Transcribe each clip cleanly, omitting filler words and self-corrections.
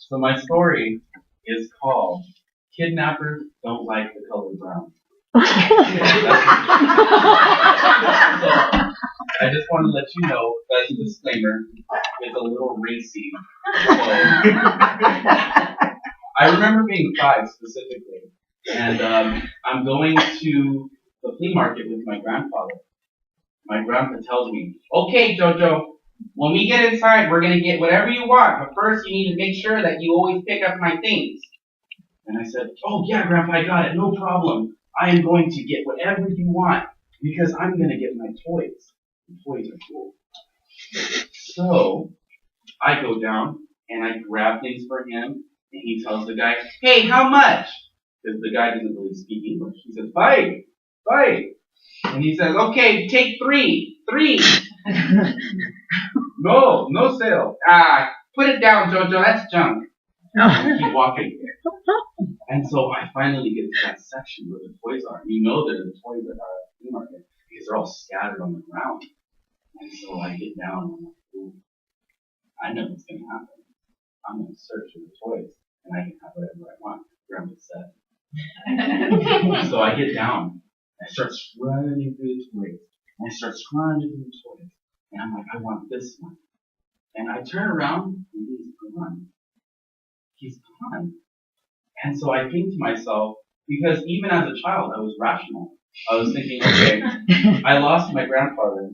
So my story is called Kidnappers Don't Like the Color Brown. So I just want to let you know, as a disclaimer, it's a little racy. So I remember being 5 specifically, and I'm going to the flea market with my grandfather. My grandpa tells me, "Okay, Jojo, when we get inside, we're gonna get whatever you want, but first you need to make sure that you always pick up my things." And I said, "Oh yeah, Grandpa, I got it, no problem. I am going to get whatever you want because I'm gonna get my toys. The toys are cool." So I go down and I grab things for him, and he tells the guy, "Hey, how much?" Because the guy doesn't really speak English. He says, "Five. And he says, "Okay, take 3. No sale. Put it down, Jojo, that's junk." And keep walking. And so I finally get to that section where the toys are. You know they're the toys that are at the flea market because they're all scattered on the ground. And so I get down and I'm like, "Ooh, I know what's going to happen. I'm going to search for the toys and I can have whatever I want." Grandpa said. So I get down. I start running through the toys. And I start scrounging through the toys. And I'm like, "I want this one." And I turn around and he's gone. He's gone. And so I think to myself, because even as a child, I was rational. I was thinking, okay, I lost my grandfather,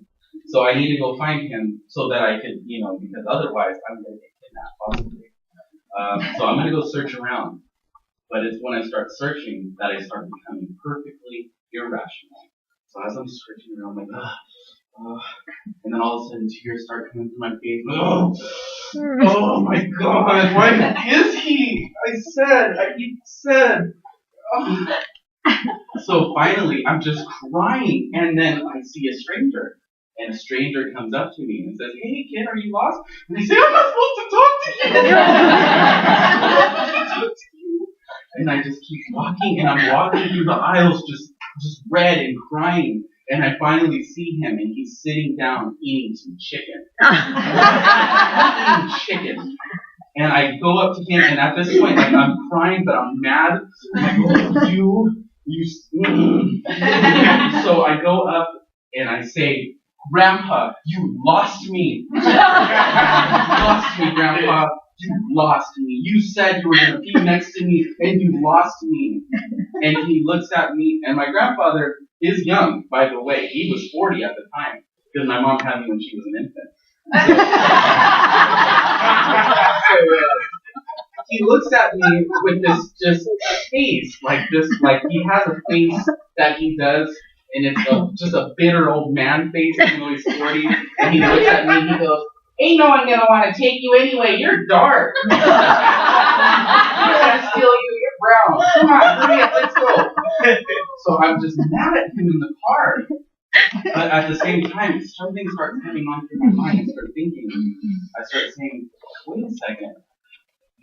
so I need to go find him so that I could, because otherwise I'm going to get kidnapped, possibly. So I'm going to go search around. But it's when I start searching that I start becoming perfectly irrational. So as I'm searching around, I'm like, and then all of a sudden tears start coming through my face. Oh my God, why is he? You said. Oh. So finally, I'm just crying, and then I see a stranger. And a stranger comes up to me and says, "Hey kid, are you lost?" And I say, "I'm not supposed to talk to you." And I just keep walking, and I'm walking through the aisles just red and crying. And I finally see him, and he's sitting down eating some chicken. Eating chicken. And I go up to him, and at this point, like, I'm crying, but I'm mad. I'm like, "Oh, you. So I go up, and I say, "Grandpa, you lost me. You lost me, Grandpa. You lost me. You said you were going to be next to me, and you lost me." And he looks at me, and my grandfather is young, by the way. He was 40 at the time, because my mom had me when she was an infant. So, he looks at me with this just face, like he has a face that he does, and it's just a bitter old man face, even though he's 40. And he looks at me and he goes, "Ain't no one gonna want to take you anyway. You're dark. We're gonna steal you. You're brown. Come on, hurry up, let's go." So I'm just mad at him in the car. But at the same time, something starts coming on through my mind. I start thinking. I start saying, "Wait a second.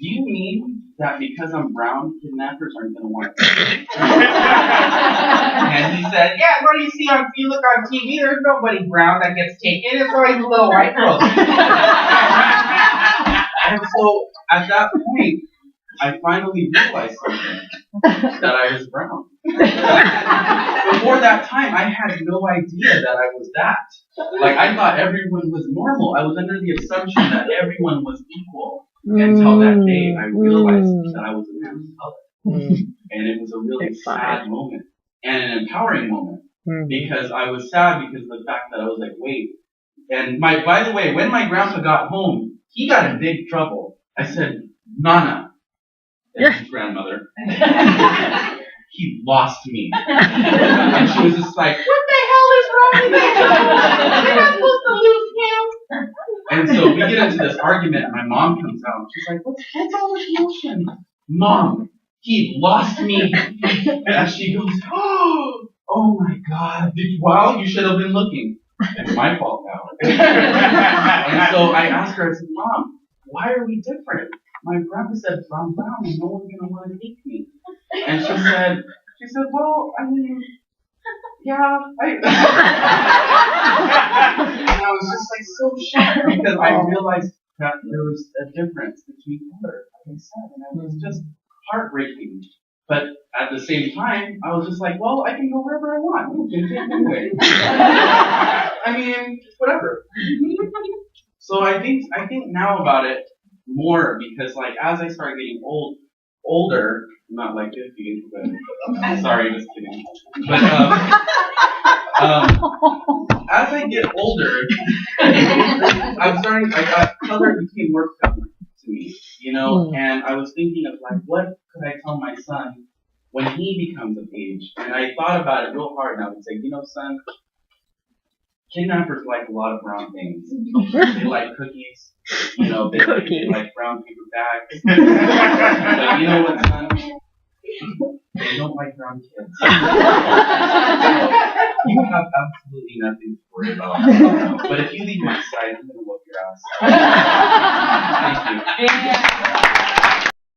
Do you mean that because I'm brown, kidnappers aren't going to want to?" And he said, "Yeah, what do you see you look on TV, there's nobody brown that gets taken. It's always the little white girls." And so at that point, I finally realized something, that I was brown. Before that time, I had no idea that I was that. Like, I thought everyone was normal. I was under the assumption that everyone was equal. Until that day, I realized that I was a man of color. And it was a really sad moment. And an empowering moment. Because I was sad because of the fact that I was like, wait. And by the way, when my grandpa got home, he got in big trouble. I said, "Nana," that's his grandmother, "he lost me." And she was just like, "What the hell is wrong with you? You're not supposed to lose him." And so we get into this argument, and my mom comes out, and she's like, what's all this motion? "Mom, he lost me." And she goes, "Oh my God. Well, you should have been looking." It's my fault now. And so I asked her, I said, "Mom, why are we different? My grandpa said I'm brown and no one's going to want to take me." And she said, "Well, I mean, yeah." And I was just like so shocked because I realized that there was a difference between color, like I said, and it was just heartbreaking. But at the same time, I was just like, well, I can go wherever I want. Anyway. I mean, whatever. So I think now about it more because like as I start getting older, not like 50, but sorry, just kidding. But as I get older, color became more prevalent to me, you know, and I was thinking of like, what could I tell my son when he becomes of age? And I thought about it real hard, and I would say, you know, son, kidnappers like a lot of brown things. They like cookies, you know, they like brown paper bags. But you know what, son? They don't like brown kids. So, you have absolutely nothing to worry about. But if you leave my side, I'm going to whoop your ass. Thank you.